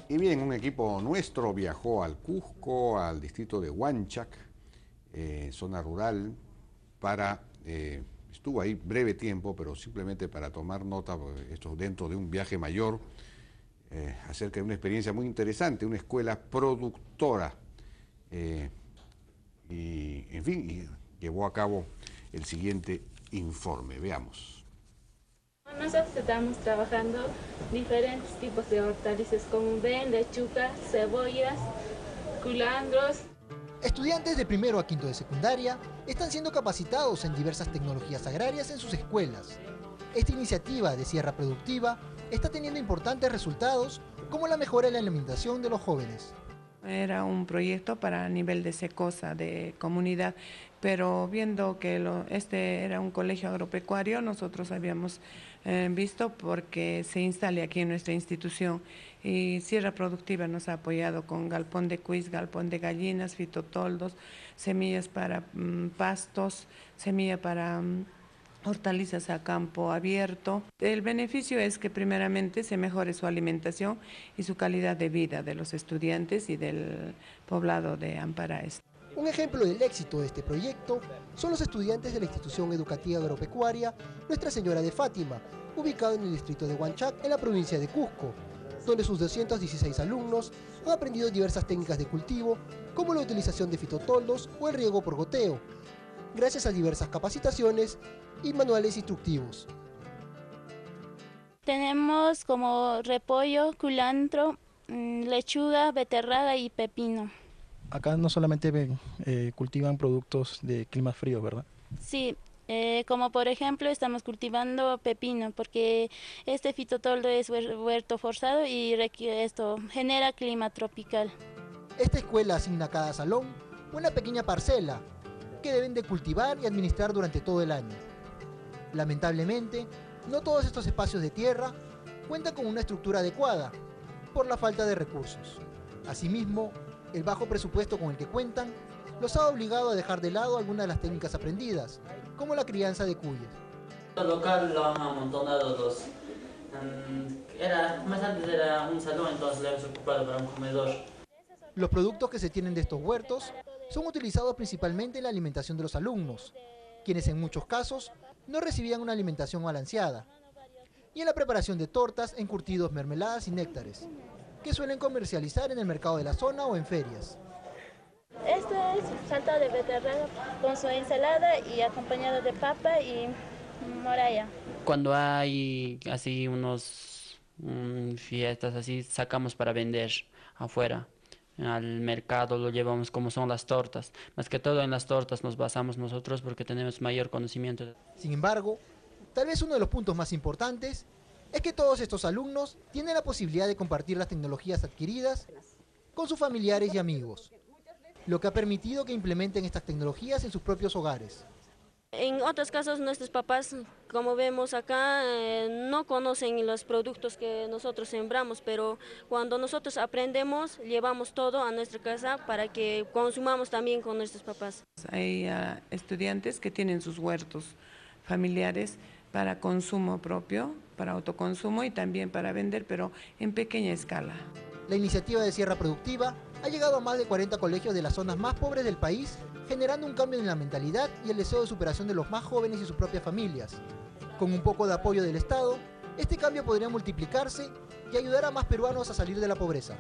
Y bien, un equipo nuestro viajó al Cusco, al distrito de Huanchac, zona rural, estuvo ahí breve tiempo, pero simplemente para tomar nota, porque esto dentro de un viaje mayor, acerca de una experiencia muy interesante, una escuela productora, eh, y en fin, y llevó a cabo el siguiente informe. Veamos. Nosotros estamos trabajando diferentes tipos de hortalizas, como ven, lechugas, cebollas, culandros. Estudiantes de primero a quinto de secundaria están siendo capacitados en diversas tecnologías agrarias en sus escuelas. Esta iniciativa de Sierra Productiva está teniendo importantes resultados, como la mejora en la alimentación de los jóvenes. Era un proyecto para nivel de SECOSA, de comunidad, pero viendo que este era un colegio agropecuario, nosotros habíamos visto porque se instale aquí en nuestra institución, y Sierra Productiva nos ha apoyado con galpón de cuis, galpón de gallinas, fitotoldos, semillas para pastos, semilla para hortalizas a campo abierto. El beneficio es que primeramente se mejore su alimentación y su calidad de vida de los estudiantes y del poblado de Ampara Este. Un ejemplo del éxito de este proyecto son los estudiantes de la institución educativa agropecuaria Nuestra Señora de Fátima, ubicado en el distrito de Huanchac, en la provincia de Cusco, donde sus 216 alumnos han aprendido diversas técnicas de cultivo, como la utilización de fitotoldos o el riego por goteo, gracias a diversas capacitaciones y manuales instructivos. Tenemos como repollo, culantro, lechuga, beterraga y pepino. Acá no solamente cultivan productos de climas fríos, ¿verdad? Sí, como por ejemplo estamos cultivando pepino, porque este fitotoldo es huerto forzado y esto genera clima tropical. Esta escuela asigna a cada salón una pequeña parcela que deben de cultivar y administrar durante todo el año. Lamentablemente, no todos estos espacios de tierra cuentan con una estructura adecuada por la falta de recursos. Asimismo, el bajo presupuesto con el que cuentan los ha obligado a dejar de lado algunas de las técnicas aprendidas, como la crianza de cuyes. El local lo han amontonado más antes era un salón, entonces lo hemos ocupado para un comedor. Los productos que se tienen de estos huertos son utilizados principalmente en la alimentación de los alumnos, quienes en muchos casos no recibían una alimentación balanceada, y en la preparación de tortas, encurtidos, mermeladas y néctares, que suelen comercializar en el mercado de la zona o en ferias. Esto es saltado de beterraga con su ensalada y acompañado de papa y moraya. Cuando hay así fiestas así, sacamos para vender afuera. Al mercado lo llevamos como son las tortas. Más que todo en las tortas nos basamos nosotros porque tenemos mayor conocimiento. Sin embargo, tal vez uno de los puntos más importantes es que todos estos alumnos tienen la posibilidad de compartir las tecnologías adquiridas con sus familiares y amigos, lo que ha permitido que implementen estas tecnologías en sus propios hogares. En otros casos nuestros papás, como vemos acá, no conocen los productos que nosotros sembramos, pero cuando nosotros aprendemos, llevamos todo a nuestra casa para que consumamos también con nuestros papás. Hay estudiantes que tienen sus huertos familiares para consumo propio, para autoconsumo y también para vender, pero en pequeña escala. La iniciativa de Sierra Productiva ha llegado a más de 40 colegios de las zonas más pobres del país, generando un cambio en la mentalidad y el deseo de superación de los más jóvenes y sus propias familias. Con un poco de apoyo del Estado, este cambio podría multiplicarse y ayudar a más peruanos a salir de la pobreza.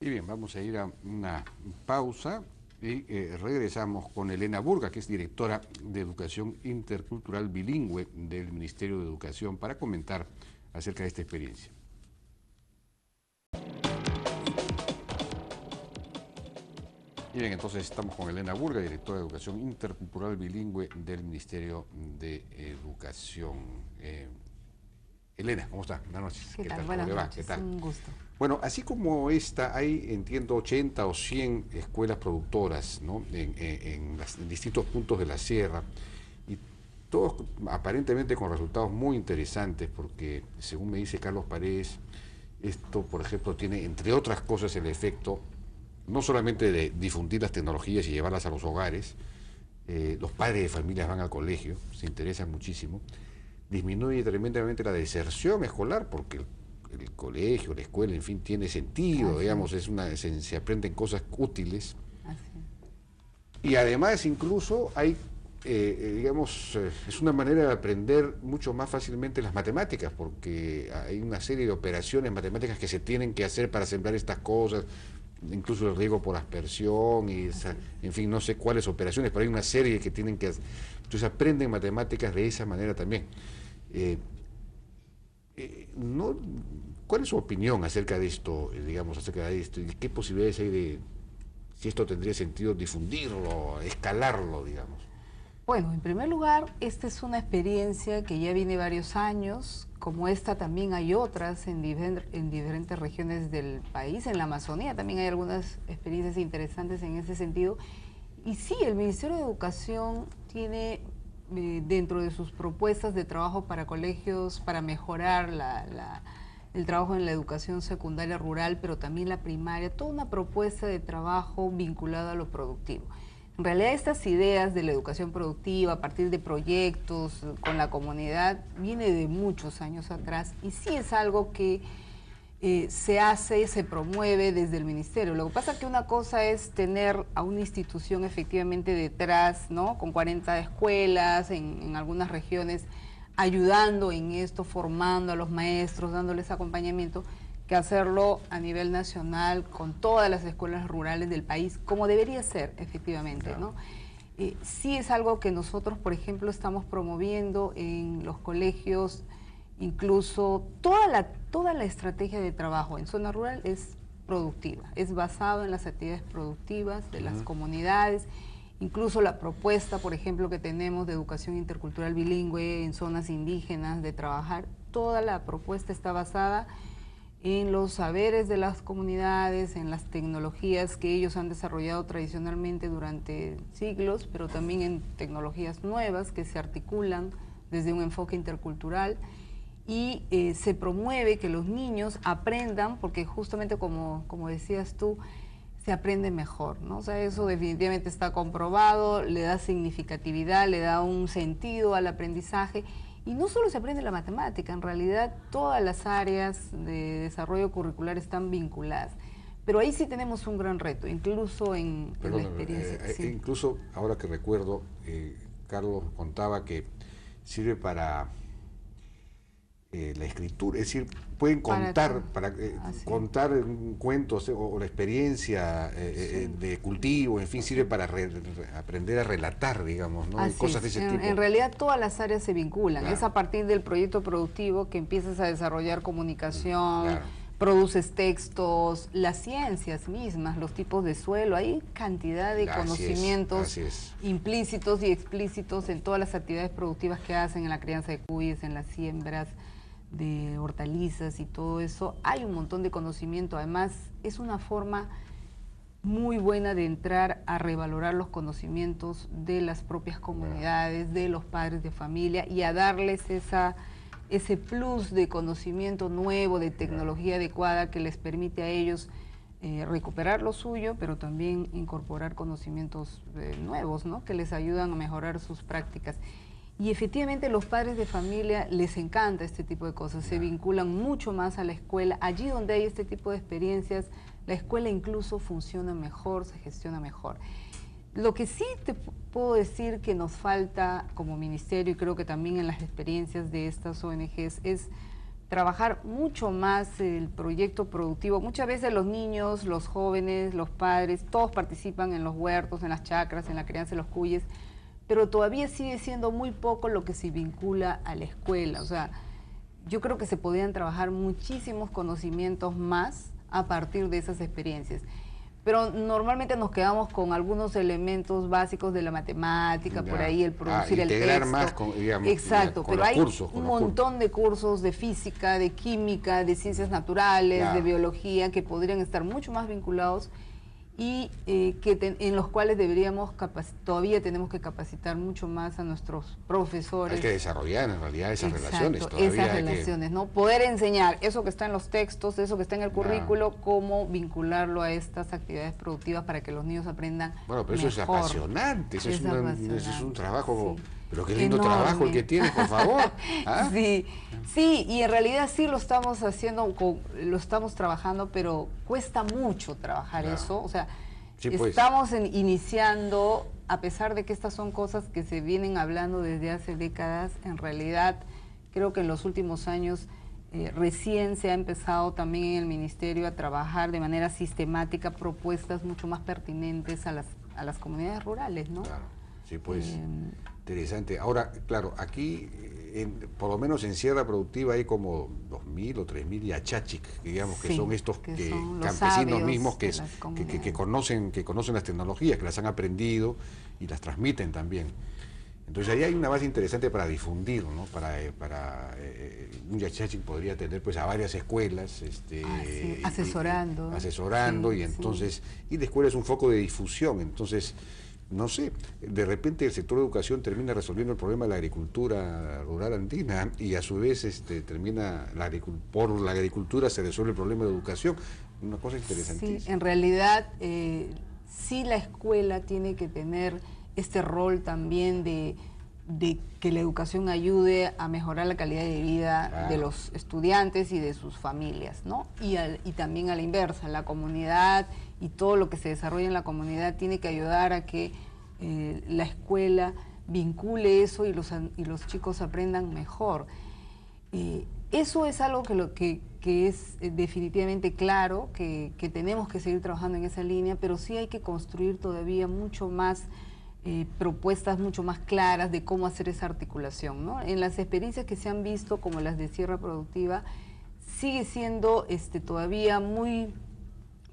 Y bien, vamos a ir a una pausa y regresamos con Elena Burga, que es directora de Educación Intercultural Bilingüe del Ministerio de Educación, para comentar acerca de esta experiencia. Y bien, entonces estamos con Elena Burga, directora de Educación Intercultural Bilingüe del Ministerio de Educación. Elena, ¿cómo está? Buenas noches. ¿Qué tal? Buenas noches, ¿Qué tal? un gusto. Bueno, así como esta, hay, entiendo, 80 o 100 escuelas productoras, ¿no?, en distintos puntos de la sierra, y todos aparentemente con resultados muy interesantes, porque según me dice Carlos Paredes, esto, por ejemplo, tiene, entre otras cosas, el efecto no solamente de difundir las tecnologías y llevarlas a los hogares, los padres de familias van al colegio, se interesan muchísimo, disminuye tremendamente la deserción escolar, porque el colegio, la escuela, en fin, tiene sentido, digamos, se aprenden cosas útiles. Y además incluso hay, digamos, es una manera de aprender mucho más fácilmente las matemáticas, porque hay una serie de operaciones matemáticas que se tienen que hacer para sembrar estas cosas, incluso el riego por aspersión, y en fin, no sé cuáles operaciones, pero hay una serie que tienen que hacer. Entonces aprenden matemáticas de esa manera también. No, ¿cuál es su opinión acerca de esto, digamos, acerca de esto? ¿Y qué posibilidades hay de, si esto tendría sentido, difundirlo, escalarlo, digamos? Bueno, en primer lugar, esta es una experiencia que ya viene varios años. Como esta también hay otras en diferentes regiones del país. En la Amazonía también hay algunas experiencias interesantes en ese sentido. Y sí, el Ministerio de Educación tiene dentro de sus propuestas de trabajo para colegios, para mejorar el trabajo en la educación secundaria rural, pero también la primaria, toda una propuesta de trabajo vinculada a lo productivo. En realidad estas ideas de la educación productiva a partir de proyectos con la comunidad viene de muchos años atrás y sí es algo que se hace, se promueve desde el ministerio. Lo que pasa es que una cosa es tener a una institución efectivamente detrás, ¿no? Con 40 escuelas en algunas regiones ayudando en esto, formando a los maestros, dándoles acompañamiento, que hacerlo a nivel nacional con todas las escuelas rurales del país, como debería ser, efectivamente, ¿no? Sí es algo que nosotros, por ejemplo, estamos promoviendo en los colegios, incluso toda la estrategia de trabajo en zona rural es productiva, es basado en las actividades productivas de las comunidades, incluso la propuesta, por ejemplo, que tenemos de educación intercultural bilingüe en zonas indígenas, de trabajar, toda la propuesta está basada en los saberes de las comunidades, en las tecnologías que ellos han desarrollado tradicionalmente durante siglos, pero también en tecnologías nuevas que se articulan desde un enfoque intercultural y se promueve que los niños aprendan, porque justamente como decías tú, se aprende mejor, ¿no? O sea, eso definitivamente está comprobado, le da significatividad, le da un sentido al aprendizaje. Y no solo se aprende la matemática, en realidad todas las áreas de desarrollo curricular están vinculadas. Pero ahí sí tenemos un gran reto, incluso en la experiencia. Sí. Incluso, ahora que recuerdo, Carlos contaba que sirve para la escritura, es decir, pueden contar, contar cuentos o la experiencia de cultivo, en fin, sirve para aprender a relatar, digamos, ¿no? Cosas de ese tipo. En realidad todas las áreas se vinculan, es a partir del proyecto productivo que empiezas a desarrollar comunicación, produces textos, las ciencias mismas, los tipos de suelo, hay cantidad de conocimientos implícitos y explícitos en todas las actividades productivas que hacen en la crianza de cuyes, en las siembras de hortalizas y todo eso. Hay un montón de conocimiento, además es una forma muy buena de entrar a revalorar los conocimientos de las propias comunidades, de los padres de familia y a darles ese plus de conocimiento nuevo, de tecnología adecuada que les permite a ellos recuperar lo suyo, pero también incorporar conocimientos nuevos, ¿no? Que les ayudan a mejorar sus prácticas. Y efectivamente los padres de familia les encanta este tipo de cosas, se vinculan mucho más a la escuela. Allí donde hay este tipo de experiencias, la escuela incluso funciona mejor, se gestiona mejor. Lo que sí te puedo decir que nos falta como ministerio, y creo que también en las experiencias de estas ONGs, es trabajar mucho más el proyecto productivo. Muchas veces los niños, los jóvenes, los padres, todos participan en los huertos, en las chacras, en la crianza de los cuyes, pero todavía sigue siendo muy poco lo que se vincula a la escuela. O sea, yo creo que se podrían trabajar muchísimos conocimientos más a partir de esas experiencias. Pero normalmente nos quedamos con algunos elementos básicos de la matemática, por ahí el producir el texto. Más con, digamos, exacto, pero hay un montón de cursos de física, de química, de ciencias naturales, de biología, que podrían estar mucho más vinculados y en los cuales todavía tenemos que capacitar mucho más a nuestros profesores. Hay que desarrollar en realidad esas relaciones. Esas relaciones, ¿no? Poder enseñar eso que está en los textos, eso que está en el currículo, cómo vincularlo a estas actividades productivas para que los niños aprendan. Bueno, pero eso es apasionante, eso es un trabajo Pero qué lindo enorme. trabajo el que tiene, por favor. ¿Ah? Sí, sí, y en realidad sí lo estamos haciendo, lo estamos trabajando, pero cuesta mucho trabajar Claro. eso. O sea, Sí, pues. estamos iniciando, a pesar de que estas son cosas que se vienen hablando desde hace décadas, en realidad creo que en los últimos años recién se ha empezado también en el Ministerio a trabajar de manera sistemática propuestas mucho más pertinentes a las comunidades rurales, ¿no? Claro, sí, pues, interesante. Ahora, claro, aquí, por lo menos en Sierra Productiva hay como 2.000 o 3.000 yachachic, digamos, que Sí, son estos que son los campesinos sabios mismos de las comunidades. que conocen las tecnologías, que las han aprendido y las transmiten también. Entonces ahí hay una base interesante para difundir, ¿no? Un yachachic podría tener pues a varias escuelas, sí, asesorando. asesorando, Sí, y sí. entonces, y la escuela es un foco de difusión, entonces, no sé, de repente el sector de educación termina resolviendo el problema de la agricultura rural andina y a su vez termina por la agricultura se resuelve el problema de educación, una cosa interesantísima. Sí, en realidad sí la escuela tiene que tener este rol también de que la educación ayude a mejorar la calidad de vida Claro. de los estudiantes y de sus familias, ¿no? Y también a la inversa, la comunidad y todo lo que se desarrolla en la comunidad tiene que ayudar a que la escuela vincule eso y los chicos aprendan mejor. Eso es algo que es definitivamente claro, que tenemos que seguir trabajando en esa línea, pero sí hay que construir todavía mucho más propuestas mucho más claras de cómo hacer esa articulación, ¿no? En las experiencias que se han visto, como las de Sierra Productiva, sigue siendo todavía muy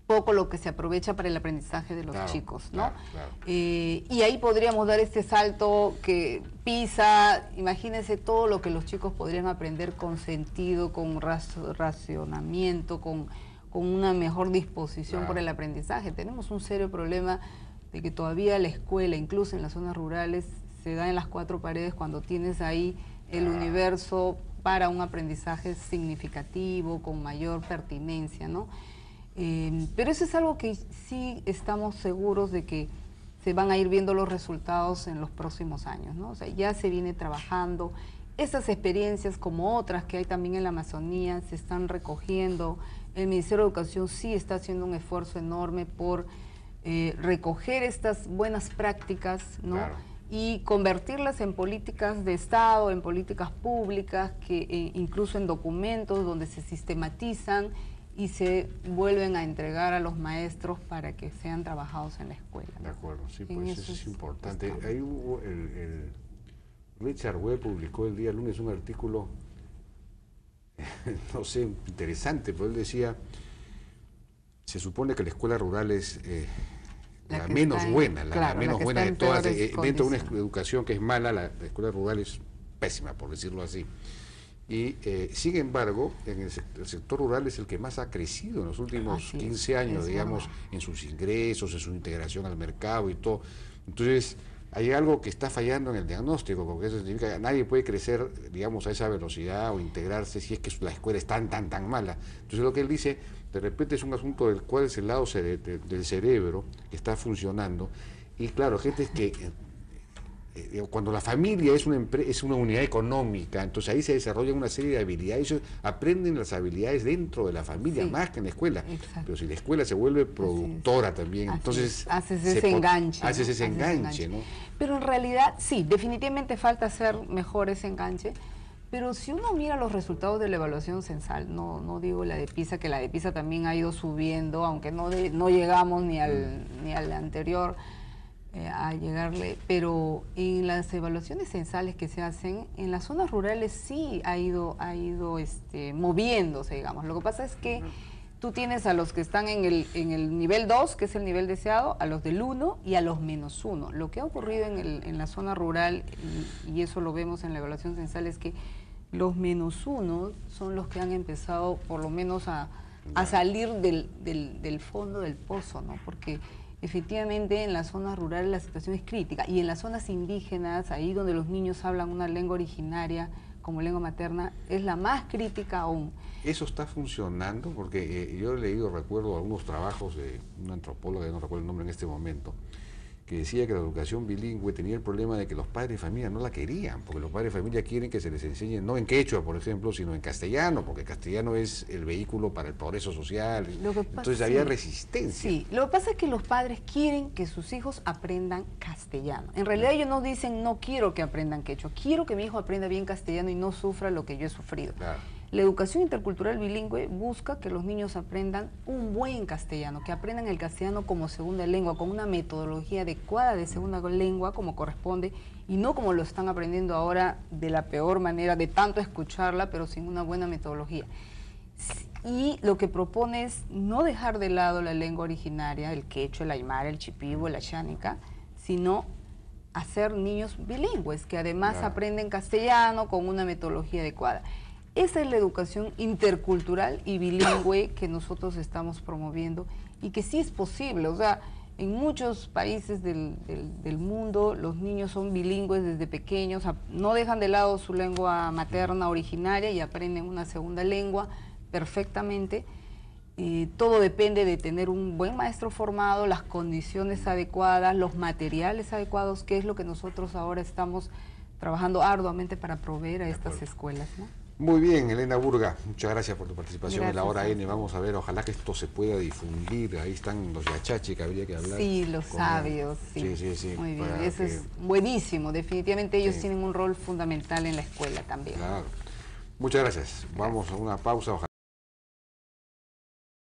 poco lo que se aprovecha para el aprendizaje de los Claro, chicos, ¿no? claro, claro. Y ahí podríamos dar este salto que PISA, imagínense todo lo que los chicos podrían aprender con sentido, con racionamiento, con una mejor disposición Claro. por el aprendizaje. Tenemos un serio problema de que todavía la escuela, incluso en las zonas rurales, se da en las cuatro paredes cuando tienes ahí el universo para un aprendizaje significativo, con mayor pertinencia, ¿no? Pero eso es algo que sí estamos seguros de que se van a ir viendo los resultados en los próximos años, ¿no? O sea, ya se viene trabajando. Esas experiencias, como otras que hay también en la Amazonía, se están recogiendo. El Ministerio de Educación sí está haciendo un esfuerzo enorme por recoger estas buenas prácticas, ¿no? Claro. Y convertirlas en políticas de Estado, en políticas públicas, que incluso en documentos donde se sistematizan y se vuelven a entregar a los maestros para que sean trabajados en la escuela, ¿no? De acuerdo, sí, En pues eso es importante. Ahí hubo Richard Webb publicó el día lunes un artículo, no sé, interesante, pero él decía, se supone que la escuela rural es La la que menos está en- buena, la claro, la menos que buena está de en todas. peores Dentro de una condiciones. educación que es mala, la escuela rural es pésima, por decirlo así. Y sin embargo, el sector rural es el que más ha crecido en los últimos Así es, 15 años, es digamos, verdad. en sus ingresos, en su integración al mercado y todo. Entonces, hay algo que está fallando en el diagnóstico, porque eso significa que nadie puede crecer, digamos, a esa velocidad o integrarse si es que la escuela es tan mala. Entonces, lo que él dice, de repente es un asunto del cual es el lado del cerebro que está funcionando. Y claro, gente que cuando la familia es una unidad económica, entonces ahí se desarrollan una serie de habilidades, ellos aprenden las habilidades dentro de la familia, Sí, más que en la escuela. exacto. Pero si la escuela se vuelve productora también, Así entonces es. Haces se ese enganche. ¿no? haces ese Haces enganche, ¿no? Pero en realidad, sí, definitivamente falta hacer mejor ese enganche. Pero si uno mira los resultados de la evaluación censal, no digo la de PISA, que la de PISA también ha ido subiendo, aunque no llegamos ni al anterior a llegarle, pero en las evaluaciones censales que se hacen, en las zonas rurales sí ha ido moviéndose, digamos. Lo que pasa es que tú tienes a los que están en el nivel 2, que es el nivel deseado, a los del 1 y a los -1. Lo que ha ocurrido en la zona rural, y eso lo vemos en la evaluación censal, es que los -1 son los que han empezado por lo menos a salir del fondo del pozo, ¿no? Porque efectivamente en las zonas rurales la situación es crítica, y en las zonas indígenas, ahí donde los niños hablan una lengua originaria como lengua materna, es la más crítica aún. Eso está funcionando, porque yo he leído, recuerdo algunos trabajos de una antropóloga, no recuerdo el nombre en este momento, que decía que la educación bilingüe tenía el problema de que los padres de familia no la querían, porque los padres de familia quieren que se les enseñe no en quechua, por ejemplo, sino en castellano, porque el castellano es el vehículo para el progreso social. Entonces había resistencia. Sí, lo que pasa es que los padres quieren que sus hijos aprendan castellano. En realidad ellos no dicen, no quiero que aprendan quechua, quiero que mi hijo aprenda bien castellano y no sufra lo que yo he sufrido. Claro. La educación intercultural bilingüe busca que los niños aprendan un buen castellano, que aprendan el castellano como segunda lengua, con una metodología adecuada de segunda lengua como corresponde, y no como lo están aprendiendo ahora de la peor manera, de tanto escucharla, pero sin una buena metodología. Y lo que propone es no dejar de lado la lengua originaria, el quechua, el aymara, el chipibo, la chánica, sino hacer niños bilingües, que además aprenden castellano con una metodología adecuada. Esa es la educación intercultural y bilingüe que nosotros estamos promoviendo y que sí es posible. O sea, en muchos países del mundo los niños son bilingües desde pequeños, no dejan de lado su lengua materna originaria y aprenden una segunda lengua perfectamente. Todo depende de tener un buen maestro formado, las condiciones adecuadas, los materiales adecuados, que es lo que nosotros ahora estamos trabajando arduamente para proveer a estas escuelas, ¿no? Muy bien, Elena Burga, muchas gracias por tu participación en la Gracias, Hora N. Vamos a ver, ojalá que esto se pueda difundir. Ahí están los yachachi que habría que hablar. Sí, los sabios, sí. Sí. Muy bien, eso es buenísimo. Definitivamente ellos tienen un rol fundamental en la escuela también. Claro. Muchas gracias. Vamos a una pausa. Ojalá